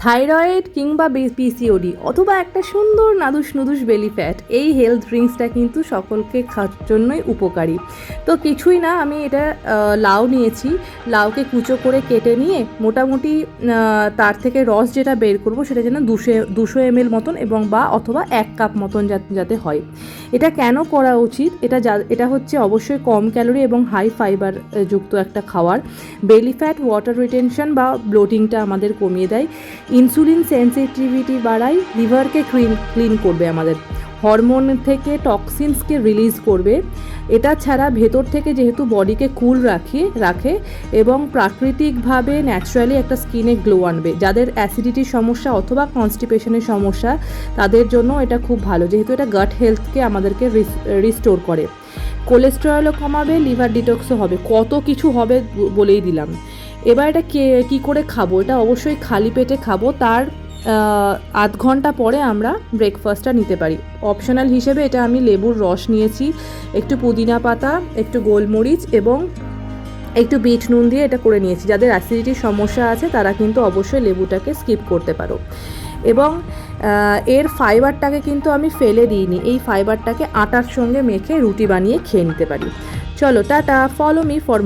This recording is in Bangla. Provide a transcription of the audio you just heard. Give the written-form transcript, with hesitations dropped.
থাইরয়েড কিংবা পিসিওডি অথবা একটা সুন্দর নাদুস নুদুস বেলি ফ্যাট, এই হেলথ ড্রিঙ্কসটা কিন্তু সকলকে খাওয়ার জন্যই উপকারী। তো কিছুই না, আমি এটা লাউ নিয়েছি, লাউকে কুচো করে কেটে নিয়ে মোটামুটি তার থেকে রস যেটা বের করব সেটা যেন 200 ml মতন এবং বা অথবা 1 কাপ মতন যাতে হয়। এটা কেন করা উচিত, এটা হচ্ছে অবশ্যই কম ক্যালোরি এবং হাই ফাইবার যুক্ত একটা খাবার। বেলি ফ্যাট ওয়াটার রিটেনশন বা ব্লোটিংটা আমাদের কমিয়ে দেয়, ইনসুলিন সেন্সিটিভিটি বাড়ায়, লিভারকে ক্লিন করবে, আমাদের হরমোন থেকে টক্সিনসকে রিলিজ করবে। এটা ছাড়া ভেতর থেকে যেহেতু বডিকে কুল রাখে এবং প্রাকৃতিকভাবে ন্যাচারালি একটা স্কিনে গ্লো আনবে। যাদের অ্যাসিডিটির সমস্যা অথবা কনস্টিপেশনের সমস্যা তাদের জন্য এটা খুব ভালো, যেহেতু এটা গাট হেলথকে আমাদেরকে রিস্টোর করে। কোলেস্টেরলও কমাবে, লিভার ডিটক্সও হবে, কত কিছু হবে বলেই দিলাম। এবার এটা কী করে খাবো, এটা অবশ্যই খালি পেটে খাবো। তার আধ ঘন্টা পরে আমরা ব্রেকফাস্টটা নিতে পারি। অপশনাল হিসেবে এটা আমি লেবুর রস নিয়েছি, একটু পুদিনা পাতা, একটু গোলমরিচ এবং একটু বিট নুন দিয়ে এটা করে নিয়েছি। যাদের অ্যাসিডিটির সমস্যা আছে তারা কিন্তু অবশ্যই লেবুটাকে স্কিপ করতে পারো। এবং এর ফাইবারটাকে কিন্তু আমি ফেলে দিইনি, এই ফাইবারটাকে আটার সঙ্গে মেখে রুটি বানিয়ে খেয়ে নিতে পারি। চলো টাটা, ফলো মি ফর